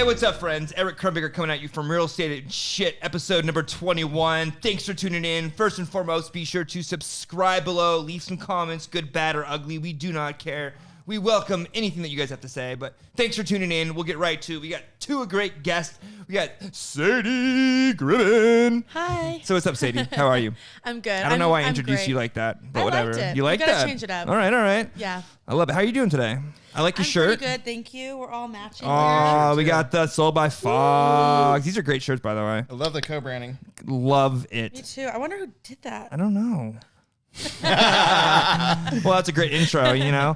Hey, what's up, friends? Eric Crumbaker coming at you from Real Estate Shit, episode number 21. Thanks for tuning in. First and foremost, be sure to subscribe below. Leave some comments, good, bad, or ugly. We do not care. We welcome anything that you guys have to say, but thanks for tuning in. We'll get right to it. We got two great guests. We got Sadie Gribbon. Hi. So what's up, Sadie? How are you? I'm good. I don't know why I introduced you like that, but I whatever. liked it. You like we that? gotta change it up. All right. Yeah. I love it. How are you doing today? I like your shirt. Pretty good, thank you. We're all matching. Oh, we got the Sold by Fox. These are great shirts, by the way. I love the co-branding. Love it. Me too. I wonder who did that. I don't know. Well, that's a great intro, you know.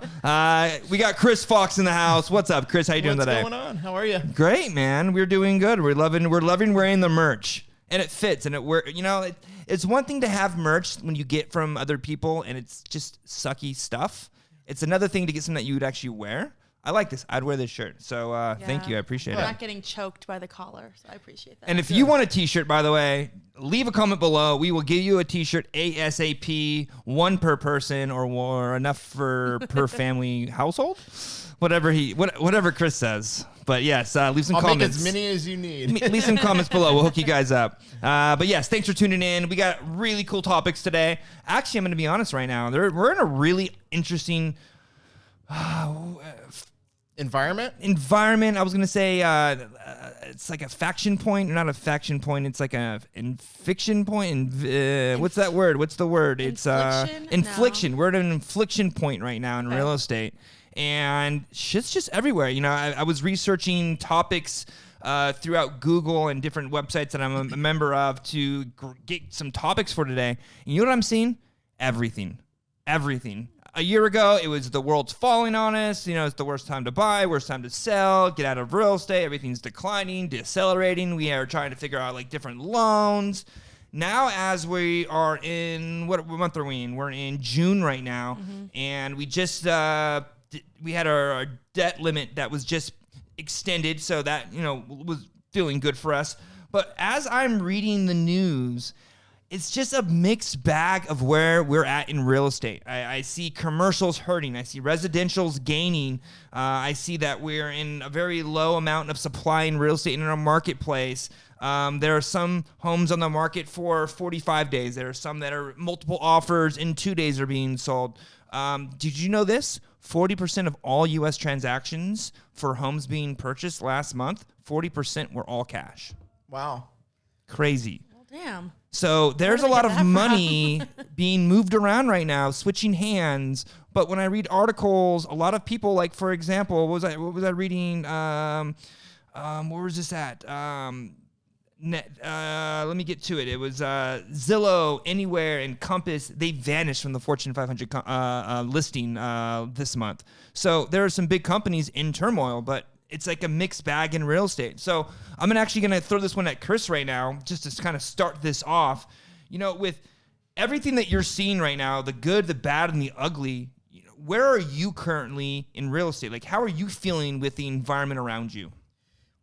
We got Chris Fox in the house. What's up, Chris? How you doing today? What's going on? How are you? Great, man. We're doing good. We're loving wearing the merch, and it fits. And it's one thing to have merch when you get from other people, and it's just sucky stuff. It's another thing to get something that you would actually wear. I like this. I'd wear this shirt. So thank you. I appreciate it. I'm not getting choked by the collar, so I appreciate that. And if you want a t-shirt, by the way, leave a comment below. We will give you a t-shirt ASAP, one per person or enough for per family household. Whatever Chris says. But yes, leave some comments. I'll make as many as you need. Leave some comments below. We'll hook you guys up. But yes, thanks for tuning in. We got really cool topics today. Actually, I'm going to be honest right now. We're in a really interesting environment. I was going to say it's like a faction point. Not a faction point. It's like a fiction point. What's that word? What's the word? It's infliction. No. We're at an infliction point right now in real estate. And shit's just everywhere. You know, I was researching topics throughout Google and different websites that I'm a member of to get some topics for today. And you know what I'm seeing? Everything. A year ago, it was the world's falling on us. You know, it's the worst time to buy, worst time to sell, get out of real estate. Everything's declining, decelerating. We are trying to figure out like different loans. Now, as we are in, what month are we in? We're in June right now. Mm-hmm. And we just, we had our debt limit that was just extended. So that, you know, was feeling good for us. But as I'm reading the news, it's just a mixed bag of where we're at in real estate. I see commercials hurting. I see residentials gaining. I see that we're in a very low amount of supply in real estate in our marketplace. There are some homes on the market for 45 days. There are some that are multiple offers in 2 days are being sold. Did you know this? 40% of all U.S. transactions for homes being purchased last month, 40% were all cash. Wow. Crazy. Well, damn. So there's a lot of money being moved around right now, switching hands. But when I read articles, a lot of people, like, for example, what was I reading? Where was this at? Let me get to it. It was Zillow, Anywhere, and Compass. They vanished from the Fortune 500 listing this month. So there are some big companies in turmoil, but it's like a mixed bag in real estate. So I'm actually going to throw this one at Chris right now, just to kind of start this off. You know, with everything that you're seeing right now, the good, the bad, and the ugly, you know, where are you currently in real estate? Like, how are you feeling with the environment around you?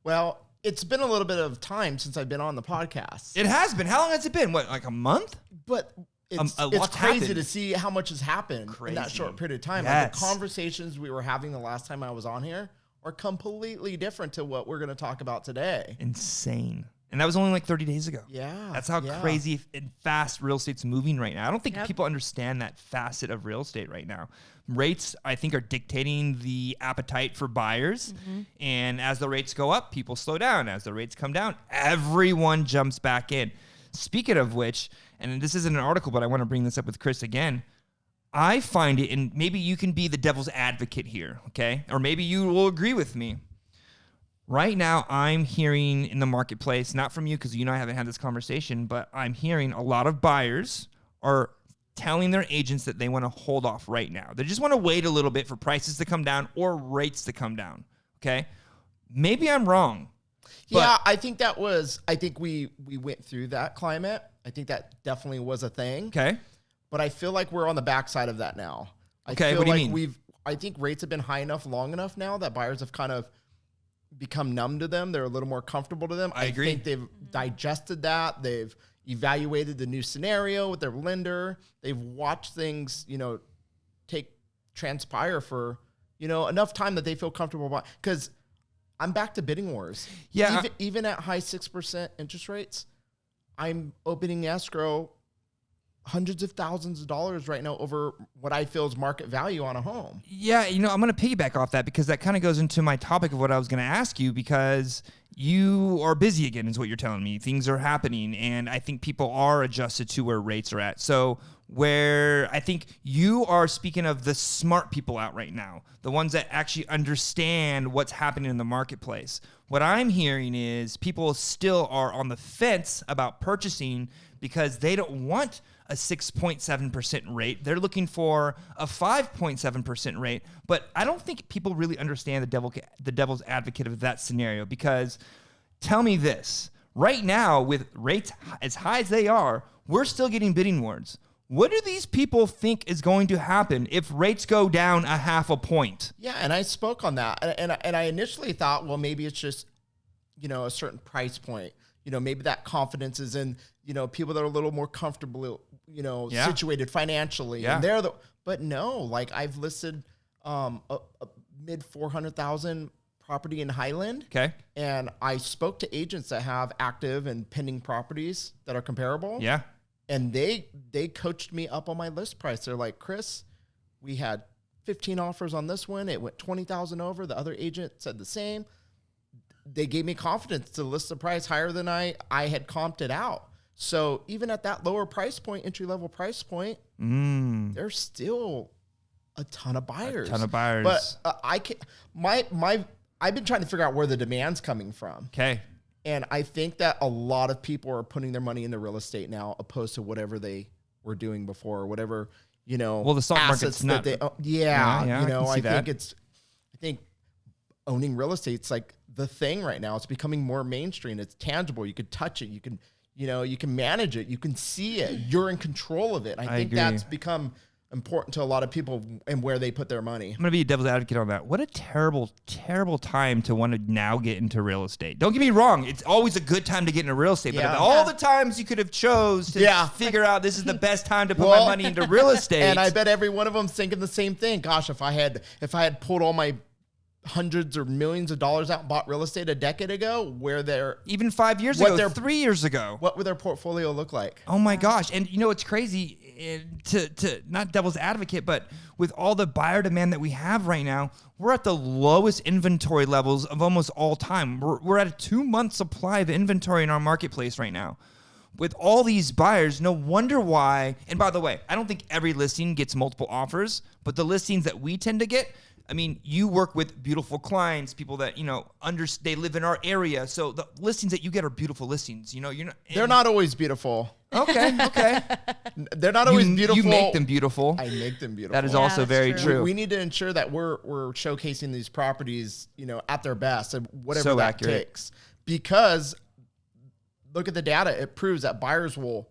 Well, it's been a little bit of time since I've been on the podcast. It has been. How long has it been? What, like a month? But it's crazy to see how much has happened in that short period of time. Yes. Like the conversations we were having the last time I was on here are completely different to what we're going to talk about today. Insane. And that was only like 30 days ago. Yeah. That's how crazy and fast real estate's moving right now. I don't think people understand that facet of real estate right now. Rates, I think, are dictating the appetite for buyers. Mm-hmm. And as the rates go up, people slow down. As the rates come down, everyone jumps back in. Speaking of which, and this isn't an article, but I want to bring this up with Chris again. I find it, and maybe you can be the devil's advocate here, okay? Or maybe you will agree with me. Right now, I'm hearing in the marketplace, not from you because you and I haven't had this conversation, but I'm hearing a lot of buyers are telling their agents that they want to hold off right now. They just want to wait a little bit for prices to come down or rates to come down, okay? Maybe I'm wrong. Yeah, I think we went through that climate. I think that definitely was a thing. Okay. But I feel like we're on the backside of that now. Okay, what do you mean? I think rates have been high enough, long enough now that buyers have kind of become numb to them. They're a little more comfortable to them. I agree. I think they've digested that. They've evaluated the new scenario with their lender. They've watched things, transpire for, enough time that they feel comfortable about. Because I'm back to bidding wars. Yeah. Even at high 6% interest rates, I'm opening escrow hundreds of thousands of dollars right now over what I feel is market value on a home. Yeah, I'm going to piggyback off that because that kind of goes into my topic of what I was going to ask you, because you are busy again is what you're telling me. Things are happening, and I think people are adjusted to where rates are at. So where I think you are speaking of the smart people out right now, the ones that actually understand what's happening in the marketplace. What I'm hearing is people still are on the fence about purchasing because they don't want a 6.7% rate. They're looking for a 5.7% rate. But I don't think people really understand the devil's advocate of that scenario, because tell me this. Right now, with rates as high as they are, we're still getting bidding wars. What do these people think is going to happen if rates go down a half a point? Yeah, and I spoke on that. And I initially thought, well, maybe it's just, a certain price point. Maybe that confidence is in, people that are a little more comfortable, situated financially. Yeah. And but no, like I've listed a mid 400,000 property in Highland. Okay. And I spoke to agents that have active and pending properties that are comparable. Yeah. And they coached me up on my list price. They're like, Chris, we had 15 offers on this one. It went 20,000 over. The other agent said the same. They gave me confidence to list the price higher than I had comped it out. So even at that lower price point, entry-level price point, there's still a ton of buyers. But I've been trying to figure out where the demand's coming from. Okay. And I think that a lot of people are putting their money into real estate now, opposed to whatever they were doing before, or whatever, Well, the stock market's not. I think owning real estate's like the thing right now. It's becoming more mainstream. It's tangible. You could touch it. You can, you can manage it. You can see it. You're in control of it. I think agree. that's become important to a lot of people and where they put their money. I'm going to be a devil's advocate on that. What a terrible, terrible time to want to now get into real estate. Don't get me wrong. It's always a good time to get into real estate. But of all the times you could have chose to figure out this is the best time to put my money into real estate. And I bet every one of them thinking the same thing. Gosh, if I had pulled all my hundreds or millions of dollars out and bought real estate a decade ago, even 5 years ago, 3 years ago, what would their portfolio look like? Oh my gosh. And it's crazy to not devil's advocate, but with all the buyer demand that we have right now, we're at the lowest inventory levels of almost all time. We're at a 2-month supply of inventory in our marketplace right now. With all these buyers, no wonder why. And by the way, I don't think every listing gets multiple offers, but the listings that we tend to get, I mean, you work with beautiful clients, people that, they live in our area. So the listings that you get are beautiful listings. They're not always beautiful. Okay. They're not always beautiful. You make them beautiful. I make them beautiful. That is also very true. We need to ensure that we're showcasing these properties, at their best, and whatever that takes. Because look at the data. It proves that buyers will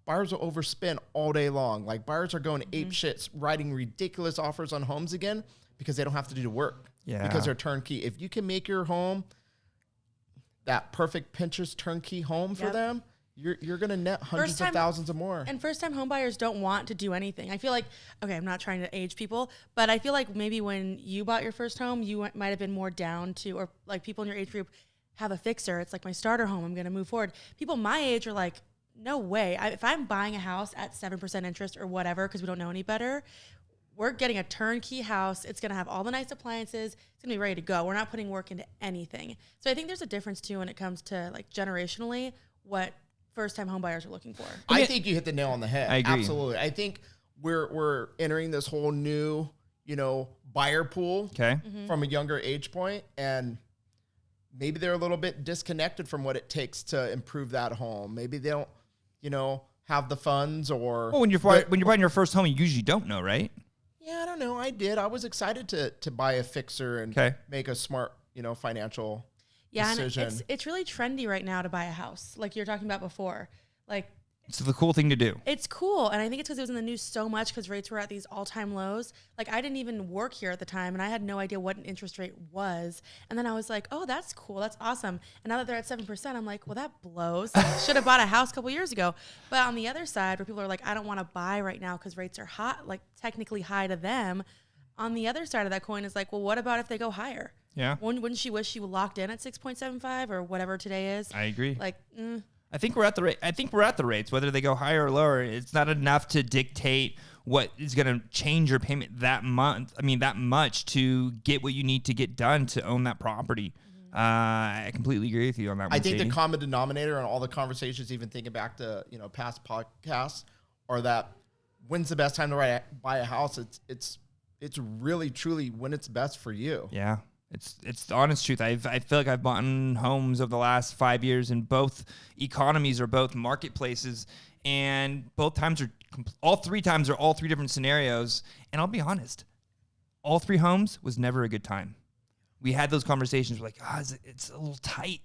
overspend all day long. Like, buyers are going ape shit, writing ridiculous offers on homes again, because they don't have to do the work. Yeah. Because they're turnkey. If you can make your home that perfect Pinterest turnkey home for them, you're going to net hundreds of thousands of more. And first-time home buyers don't want to do anything. I feel like, okay, I'm not trying to age people, but I feel like maybe when you bought your first home, you might have been more down to, or like people in your age group have a fixer. It's like my starter home. I'm going to move forward. People my age are like, no way. If I'm buying a house at 7% interest or whatever, because we don't know any better, we're getting a turnkey house. It's going to have all the nice appliances. It's going to be ready to go. We're not putting work into anything. So I think there's a difference too when it comes to like generationally what first-time home buyers are looking for. I think you hit the nail on the head. I agree. Absolutely. I think we're entering this whole new, buyer pool from a younger age point, and maybe they're a little bit disconnected from what it takes to improve that home. Maybe they don't, have the funds or. Well, when you're buying your first home, you usually don't know, right? Yeah, I don't know. I did. I was excited to buy a fixer and make a smart, financial decision. And it's really trendy right now to buy a house, like you were talking about before. Like, it's the cool thing to do. It's cool, and I think it's because it was in the news so much because rates were at these all-time lows. Like, I didn't even work here at the time, and I had no idea what an interest rate was. And then I was like, oh, that's cool. That's awesome. And now that they're at 7%, I'm like, well, that blows. Should have bought a house a couple years ago. But on the other side, where people are like, I don't want to buy right now because rates are hot, like technically high to them. On the other side of that coin is like, well, what about if they go higher? Yeah. Wouldn't she wish she was locked in at 6.75 or whatever today is? I agree. Like, I think we're at the rate. I think we're at the rates, whether they go higher or lower. It's not enough to dictate what is going to change your payment that month. I mean, that much to get what you need to get done to own that property. I completely agree with you on that one. I think Sadie. the common denominator in all the conversations, even thinking back to past podcasts, are that when's the best time to buy a house? It's really truly when it's best for you. Yeah. It's the honest truth. I feel like I've bought homes over the last 5 years in both economies or both marketplaces, and all three times are all three different scenarios. And I'll be honest, all three homes was never a good time. We had those conversations. We're like, it's a little tight.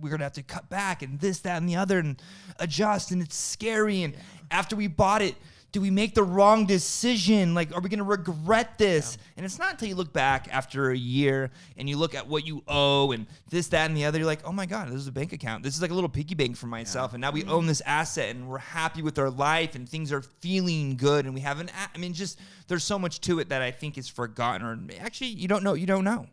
We're going to have to cut back and this, that, and the other and adjust. And it's scary. And after we bought it, do we make the wrong decision? Like, are we going to regret this? Yeah. And it's not until you look back after a year and you look at what you owe and this, that, and the other. You're like, oh my God, this is a bank account. This is like a little piggy bank for myself. Yeah. And now we own this asset and we're happy with our life and things are feeling good. And we have there's so much to it that I think is forgotten, or actually you don't know.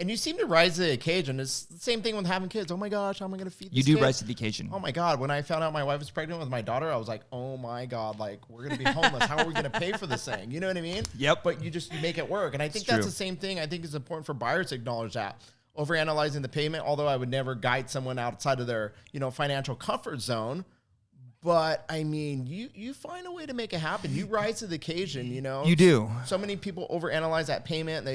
And you seem to rise to the occasion. It's the same thing with having kids. Oh my gosh, how am I going to feed this kid? kid? Rise to the occasion. Oh my God, when I found out my wife was pregnant with my daughter, I was like, oh my God, like we're going to be homeless. How are we going to pay for this thing? You know what I mean? Yep. But you make it work. And I think that's the same thing. I think it's important for buyers to acknowledge that. Overanalyzing the payment, although I would never guide someone outside of their, financial comfort zone. But I mean, you find a way to make it happen. You rise to the occasion, You do. So many people overanalyze that payment.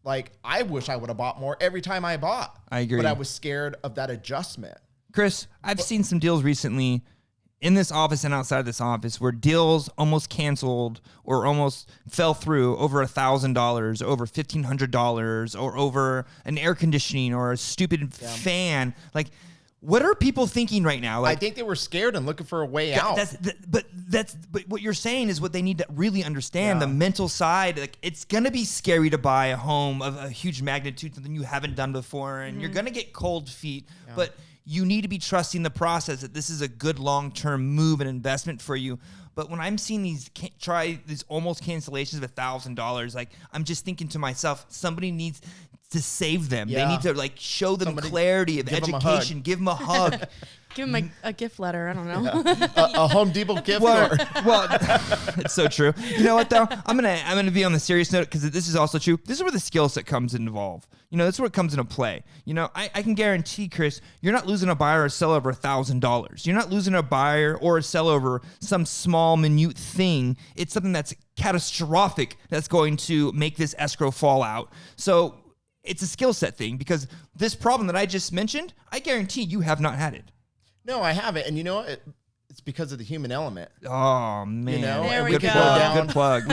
I wish I would have bought more every time I bought. I agree. But I was scared of that adjustment. Chris, I've seen some deals recently in this office and outside this office where deals almost canceled or almost fell through over $1,000, over $1,500, or over an air conditioning or a stupid fan. Like, what are people thinking right now? Like, I think they were scared and looking for a way out. But what you're saying is what they need to really understand, the mental side. Like, it's going to be scary to buy a home of a huge magnitude, something you haven't done before, and you're going to get cold feet. Yeah. But you need to be trusting the process that this is a good long-term move and investment for you. But when I'm seeing these almost cancellations of $1,000, like, I'm just thinking to myself, somebody needs to save them. Yeah. They need to show them clarity of education. Give them a hug. Give them a gift letter. I don't know. A Home Depot gift. Well, it's so true. You know what though? I'm gonna be on the serious note because this is also true. This is where the skill set comes involved. That's where it comes into play. I can guarantee, Chris, you're not losing a buyer or seller over $1,000. You're not losing a buyer or a seller over some small minute thing. It's something that's catastrophic that's going to make this escrow fall out. So it's a skill set thing, because this problem that I just mentioned, I guarantee you have not had it. No, I haven't. And you know what? It's because of the human element. Oh, man. There we go. Good plug.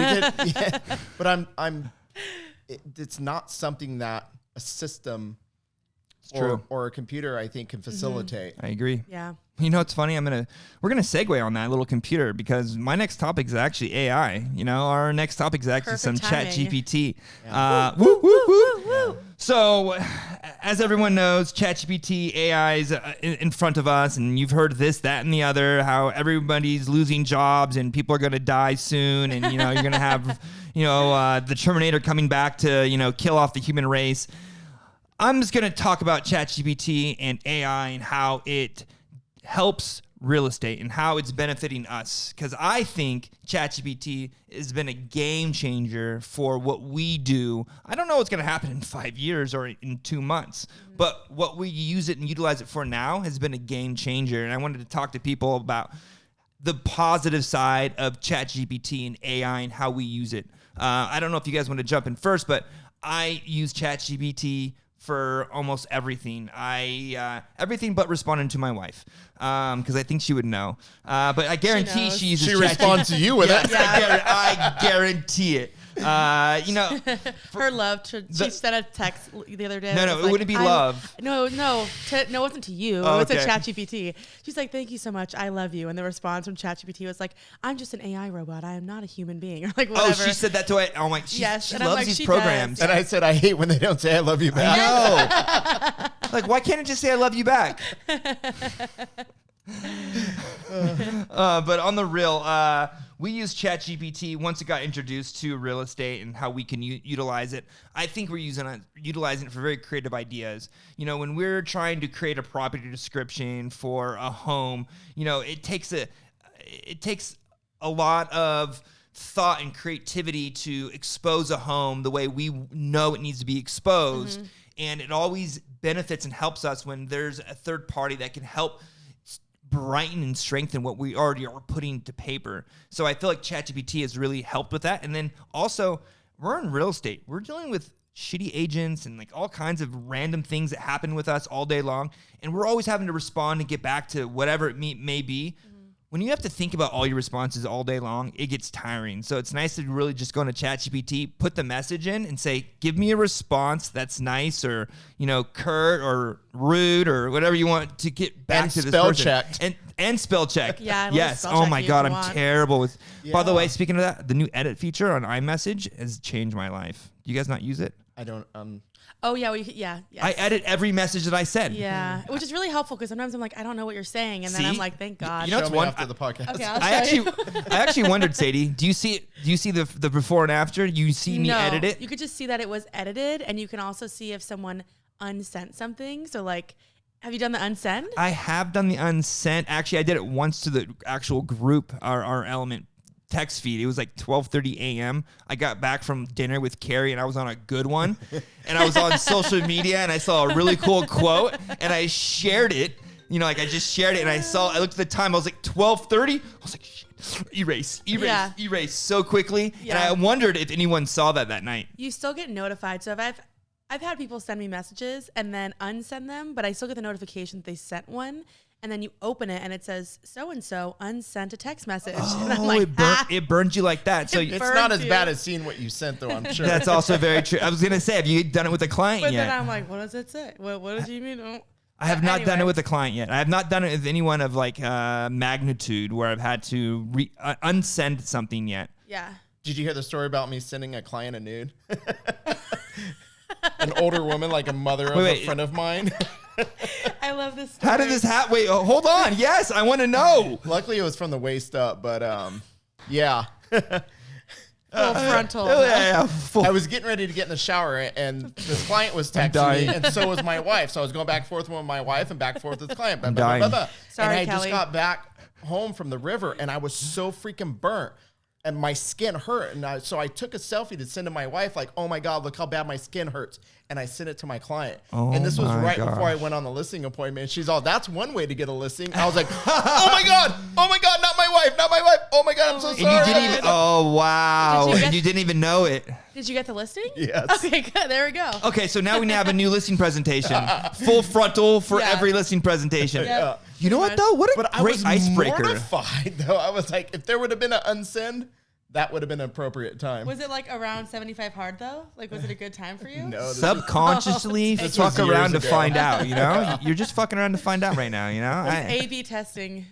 But it's not something that a system or a computer, I think, can facilitate. I agree. Yeah. It's funny. We're gonna segue on that little computer, because my next topic is actually AI. Our next topic is actually some ChatGPT. Yeah. Woo, woo, woo, woo. So, as everyone knows, ChatGPT AI is in front of us, and you've heard this, that, and the other. How everybody's losing jobs and people are gonna die soon, and you're gonna have the Terminator coming back to kill off the human race. I'm just gonna talk about ChatGPT and AI and how it helps real estate and how it's benefiting us, because I think ChatGPT has been a game changer for what we do. I don't know what's going to happen in 5 years or in 2 months, but what we use it and utilize it for now has been a game changer. And I wanted to talk to people about the positive side of ChatGPT and AI and how we use it. I don't know if you guys want to jump in first, but I use ChatGPT for almost everything. Everything but responding to my wife, because I think she would know. But I guarantee she uses. She responds to you with it. Yeah, I guarantee it. Her love. She sent a text the other day. No, it wouldn't be love. No, it wasn't to you. Oh, it was to ChatGPT. She's like, "Thank you so much. I love you." And the response from ChatGPT was like, "I'm just an AI robot. I am not a human being." Or like whatever. Oh, she said that to it. Oh my, she loves these programs. Does. And I said, I hate when they don't say I love you back. I know. Like, why can't it just say I love you back? But on the real, we use ChatGPT once it got introduced to real estate and how we can utilize it. I think we're utilizing it for very creative ideas. You know, when we're trying to create a property description for a home, you know, it takes a lot of thought and creativity to expose a home the way we know it needs to be exposed. Mm-hmm. And it always benefits and helps us when there's a third party that can help brighten and strengthen what we already are putting to paper. So I feel like ChatGPT has really helped with that. And then also, we're in real estate. We're dealing with shitty agents and like all kinds of random things that happen with us all day long. And we're always having to respond and get back to whatever it may be. When you have to think about all your responses all day long, it gets tiring. So it's nice to really just go into ChatGPT, put the message in, and say, give me a response that's nice or, you know, curt or rude or whatever you want to get back to this person. Checked. And spell check. Yeah. Yes. Oh my God, I'm terrible with. Yeah. By the way, speaking of that, the new edit feature on iMessage has changed my life. Do you guys not use it? I don't. Oh yeah, yes. I edit every message that I send. Yeah, which is really helpful because sometimes I'm like, I don't know what you're saying, and then I'm like, thank God. You know, Show me after the podcast. Okay, I actually wondered, Sadie, do you see the before and after? You see me edit it? You could just see that it was edited, and you can also see if someone unsent something. So like, have you done the unsend? I have done the unsent. Actually, I did it once to the actual group, our element text feed. It was like 12:30 a.m. I got back from dinner with Carrie and I was on a good one. And I was on social media and I saw a really cool quote and I shared it. You know, like I just shared it and I looked at the time. I was like 12:30. I was like, shit, erase so quickly. Yeah. And I wondered if anyone saw that night. You still get notified. So if I've had people send me messages and then unsend them, but I still get the notification that they sent one. And then you open it and it says so-and-so unsent a text message. Oh, and I'm like, it burned you like that. So it's not as bad as seeing what you sent, though, I'm sure. That's also very true. I was going to say, have you done it with a client but yet? But then I'm like, what does it say? What did you mean? Oh. I have not done it with a client yet. I have not done it with anyone of like magnitude where I've had to unsend something yet. Yeah. Did you hear the story about me sending a client a nude? An older woman, like a mother of a friend of mine. I love this story. How did this happen? Wait, hold on. Yes, I want to know. Luckily, it was from the waist up, but yeah. Full frontal. Yeah, I was getting ready to get in the shower, and this client was texting me, and so was my wife. So I was going back and forth with my wife and back and forth with the client. I'm dying. Sorry, and I Kelly. just got back home from the river, and I was so freaking burnt. And my skin hurt. And so I took a selfie to send to my wife, like, oh my God, look how bad my skin hurts. And I sent it to my client. And this was right before I went on the listing appointment. She's all, that's one way to get a listing. I was like, oh my God, not my wife. Oh my God, I'm so sorry. And you didn't even, oh wow. And you didn't even know it. Did you get the listing? Yes. Okay, good. There we go. Okay, so now we have a new listing presentation. Full frontal for every listing presentation. Yeah. You know what though? What a great icebreaker. Mortified, though. I was like, if there would have been an unsend, that would have been an appropriate time. Was it like around 75 hard though? Like, was it a good time for you? No. Subconsciously fuck around to find out, you know? You're just fucking around to find out right now, you know? A/B testing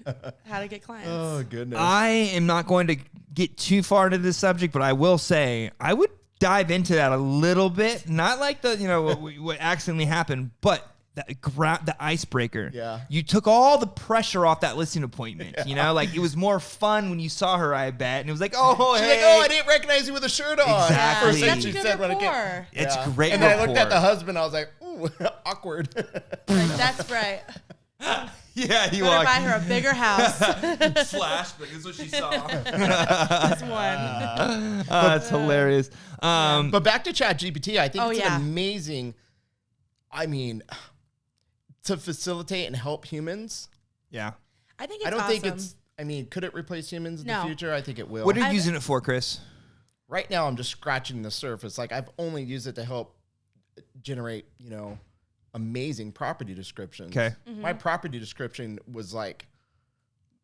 how to get clients. Oh, goodness. I am not going to get too far into this subject, but I will say I would dive into that a little bit. Not like the, you know, what accidentally happened, but the icebreaker. Yeah. You took all the pressure off that listing appointment. Yeah. You know, like it was more fun when you saw her, I bet. And it was like, oh, she's hey. like, oh, I didn't recognize you with a shirt on. Exactly. First thing she said when it came. It's great. And then I looked at the husband. I was like, ooh, awkward. That's right. Yeah, you better buy her a bigger house. Flash, but this is what she saw. This one. That's hilarious. But back to ChatGPT, I think it's amazing. I mean, to facilitate and help humans. Yeah. I think it's I don't awesome. think it's, I mean, could it replace humans in the future? I think it will. What are you using it for, Chris? Right now, I'm just scratching the surface. Like, I've only used it to help generate, you know, amazing property descriptions. Okay. Mm-hmm. My property description was like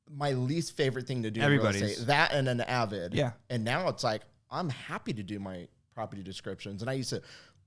my least favorite thing to do. Everybody's. In real estate. That and an Avid. Yeah. And now it's like, I'm happy to do my property descriptions. And I used to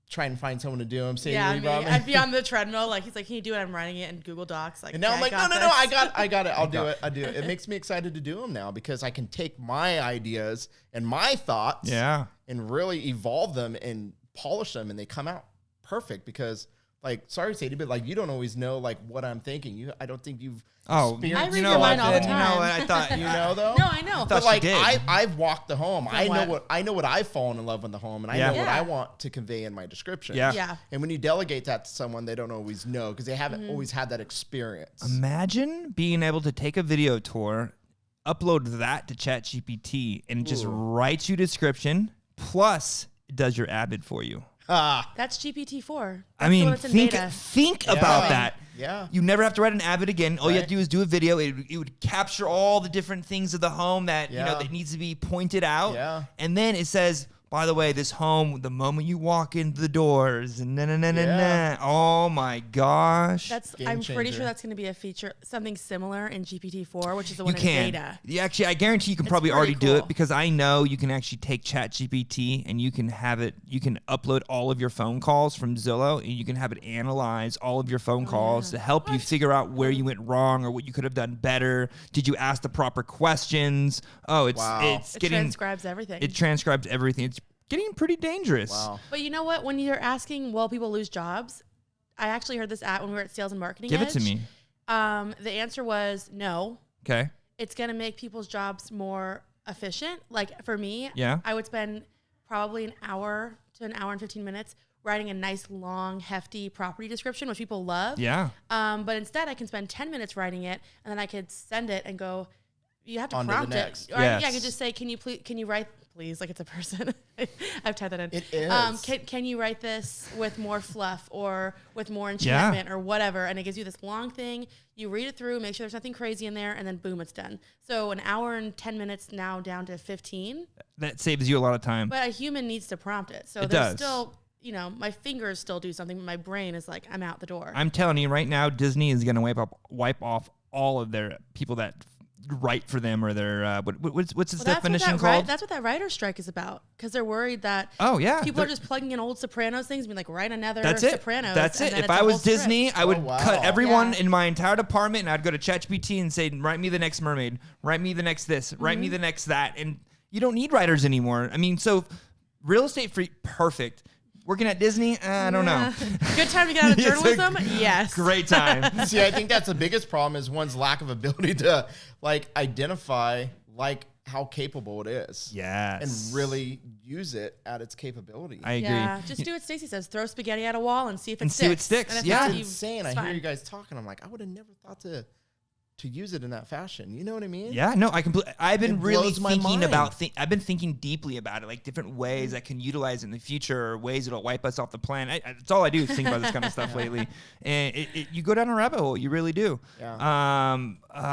try and find someone to do them. Say, yeah, I'd be on the treadmill. Like, he's like, can you do it? I'm writing it in Google Docs. Like, and now I'm like, no, I got it. I'll do it. It makes me excited to do them now because I can take my ideas and my thoughts and really evolve them and polish them, and they come out perfect because like, sorry, Sadie, but like, you don't always know like what I'm thinking. I don't think you've. I read your mind all the time. You know what I thought? You know though. No, I know. But like, I've walked the home. I know what I've fallen in love with the home, and I know what I want to convey in my description. Yeah. And when you delegate that to someone, they don't always know because they haven't always had that experience. Imagine being able to take a video tour, upload that to ChatGPT, and it just writes you description. Plus, it does your Avid for you. That's GPT-4. I mean, think about that. Yeah. You never have to write an Avid again. All you have to do is do a video. It would capture all the different things of the home that that needs to be pointed out. Yeah. And then it says, by the way, this home, the moment you walk into the doors, and oh my gosh. I'm pretty sure that's going to be a feature, something similar in GPT-4, which is the one in beta. Yeah, actually, I guarantee you can probably already do it because I know you can actually take ChatGPT and you can have it. You can upload all of your phone calls from Zillow, and you can have it analyze all of your phone calls to help you figure out where you went wrong or what you could have done better. Did you ask the proper questions? Oh, it transcribes everything. It transcribes everything. It's getting pretty dangerous. Wow. But you know what? When you're asking, will people lose jobs? I actually heard this when we were at Sales and Marketing Give Edge. it to me. The answer was no. Okay. It's going to make people's jobs more efficient. Like for me, I would spend probably an hour to an hour and 15 minutes writing a nice, long, hefty property description, which people love. Yeah. But instead, I can spend 10 minutes writing it, and then I could send it and go, you have to prompt it. Or I could just say, can you write, please, like it's a person. I've typed that in. It is. Can you write this with more fluff or with more enchantment or whatever? And it gives you this long thing. You read it through, make sure there's nothing crazy in there, and then boom, it's done. So an hour and 10 minutes now down to 15. That saves you a lot of time. But a human needs to prompt it. So there's still, my fingers still do something, but my brain is like, I'm out the door. I'm telling you right now, Disney is going to wipe off all of their people that write for them or their what's its definition called? That's what that writer's strike is about because they're worried that people are just plugging in old Sopranos things and be like, write another Sopranos. That's it. If I was Disney, I would cut everyone in my entire department and I'd go to ChatGPT and say, write me the next mermaid, write me the next this, write me the next that. And you don't need writers anymore. I mean, so real estate free, perfect. Working at Disney, I don't know. Good time to get out of journalism? Yes. Great time. See, I think that's the biggest problem is one's lack of ability to identify how capable it is. Yes. And really use it at its capability. I agree. Yeah, just do what Stacey says. Throw spaghetti at a wall and see if it sticks. See what sticks. And Yeah. It's insane. I hear you guys talking. I'm like, I would have never thought to use it in that fashion. You know what I mean? Yeah, no, I've been really thinking about I've been thinking deeply about it, like different ways I can utilize it in the future or ways it'll wipe us off the planet. It's all I do is think about this kind of stuff lately. And you go down a rabbit hole, you really do. Yeah.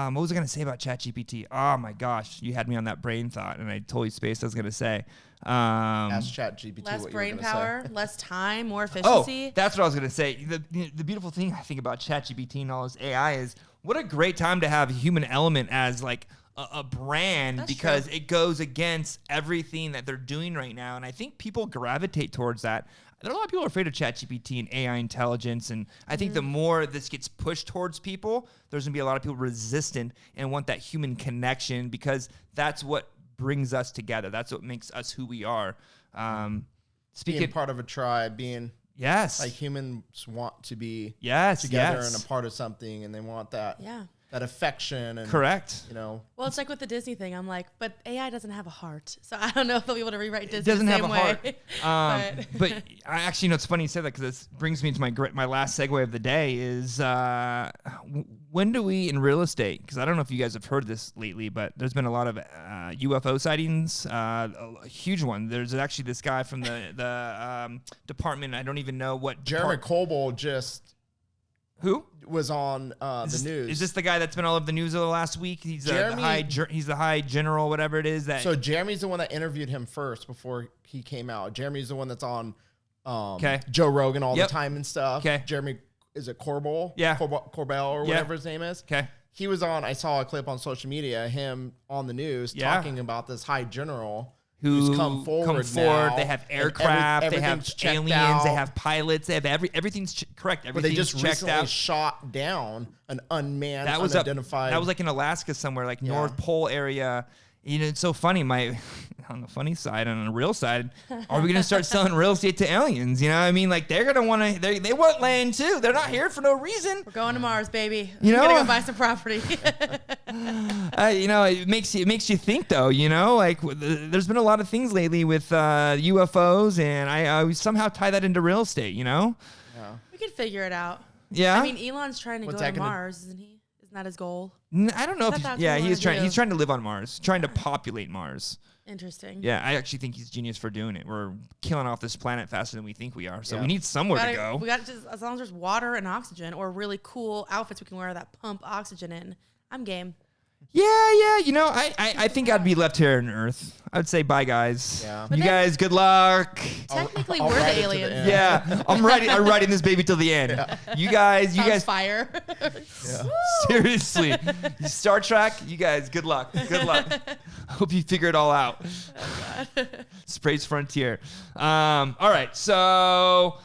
What was I going to say about ChatGPT? Oh my gosh, you had me on that brain thought and I totally spaced what I was going to say. Ask ChatGPT less what brain you were power, say. less time, more efficiency. Oh, that's what I was going to say. The beautiful thing I think about ChatGPT and all this AI is what a great time to have a human element as like a brand. That's because it goes against everything that they're doing right now. And I think people gravitate towards that. There are a lot of people afraid of ChatGPT and AI intelligence. And I think the more this gets pushed towards people, there's going to be a lot of people resistant and want that human connection because that's what brings us together. That's what makes us who we are. Being part of a tribe, Yes. Like humans want to be together and a part of something, and they want that affection. And, correct. Well, it's like with the Disney thing. I'm like, but AI doesn't have a heart, so I don't know if they'll be able to rewrite Disney. It doesn't the have same a heart. way. But I actually, it's funny you said that because this brings me to my last segue of the day is when do we in real estate? Because I don't know if you guys have heard this lately, but there's been a lot of UFO sightings, a huge one. There's actually this guy from the department. I don't even know what. Jeremy Coble just. Who? Was on the news. Is this the guy that's been all over the news over the last week? He's the high general, whatever it is. So Jeremy's the one that interviewed him first before he came out. Jeremy's the one that's on Joe Rogan all the time and stuff. Okay. Jeremy, is it Corbell? Yeah. Corbell or whatever his name is. Okay. He was on, I saw a clip on social media, him on the news talking about this high general who's come forward now. They have aircraft, they have aliens, they have pilots, they have everything's correct. Everything's but they just checked recently out. shot down an unmanned, unidentified. That was like in Alaska somewhere, like North Pole area. You know, it's so funny. On the funny side and on the real side, are we going to start selling real estate to aliens? You know, I mean, like they're going to want to. They want land too. They're not here for no reason. We're going to Mars, baby. You know, I'm gonna go buy some property. You know, it makes you think though. You know, like there's been a lot of things lately with UFOs, and I somehow tie that into real estate. You know, we could figure it out. Yeah, I mean, Elon's trying to go to Mars, isn't he? Isn't that his goal? I don't know. He's trying. He's trying to live on Mars, trying to populate Mars. Interesting. Yeah, I actually think he's genius for doing it. We're killing off this planet faster than we think we are, so we need somewhere to go. We got just as long as there's water and oxygen, or really cool outfits we can wear that pump oxygen in. I'm game. Yeah. You know, I think I'd be left here on Earth. I'd say bye, guys. Yeah. You guys, good luck. Technically, I'll we're ride the it to the aliens. end. Yeah, I'm riding this baby till the end. Yeah. You guys. Fire. Seriously, Star Trek. You guys, good luck. Good luck. Hope you figure it all out. Oh, God. Sprays Frontier. All right, so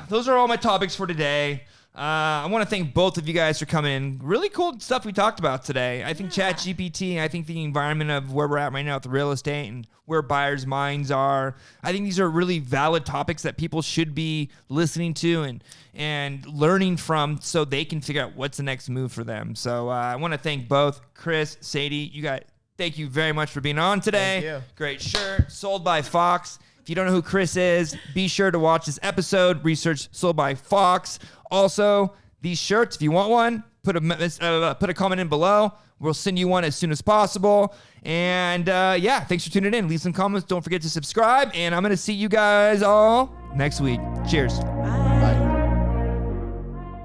those are all my topics for today. I want to thank both of you guys for coming in. Really cool stuff we talked about today. I think ChatGPT, I think the environment of where we're at right now with real estate and where buyers' minds are. I think these are really valid topics that people should be listening to and learning from so they can figure out what's the next move for them. So I want to thank both Chris, Sadie, you guys. Thank you very much for being on today. Thank you. Great shirt, sold by Fox. If you don't know who Chris is, be sure to watch this episode. Research sold by Fox. Also, these shirts, if you want one, put a comment in below. We'll send you one as soon as possible. And thanks for tuning in. Leave some comments. Don't forget to subscribe. And I'm going to see you guys all next week. Cheers. Bye.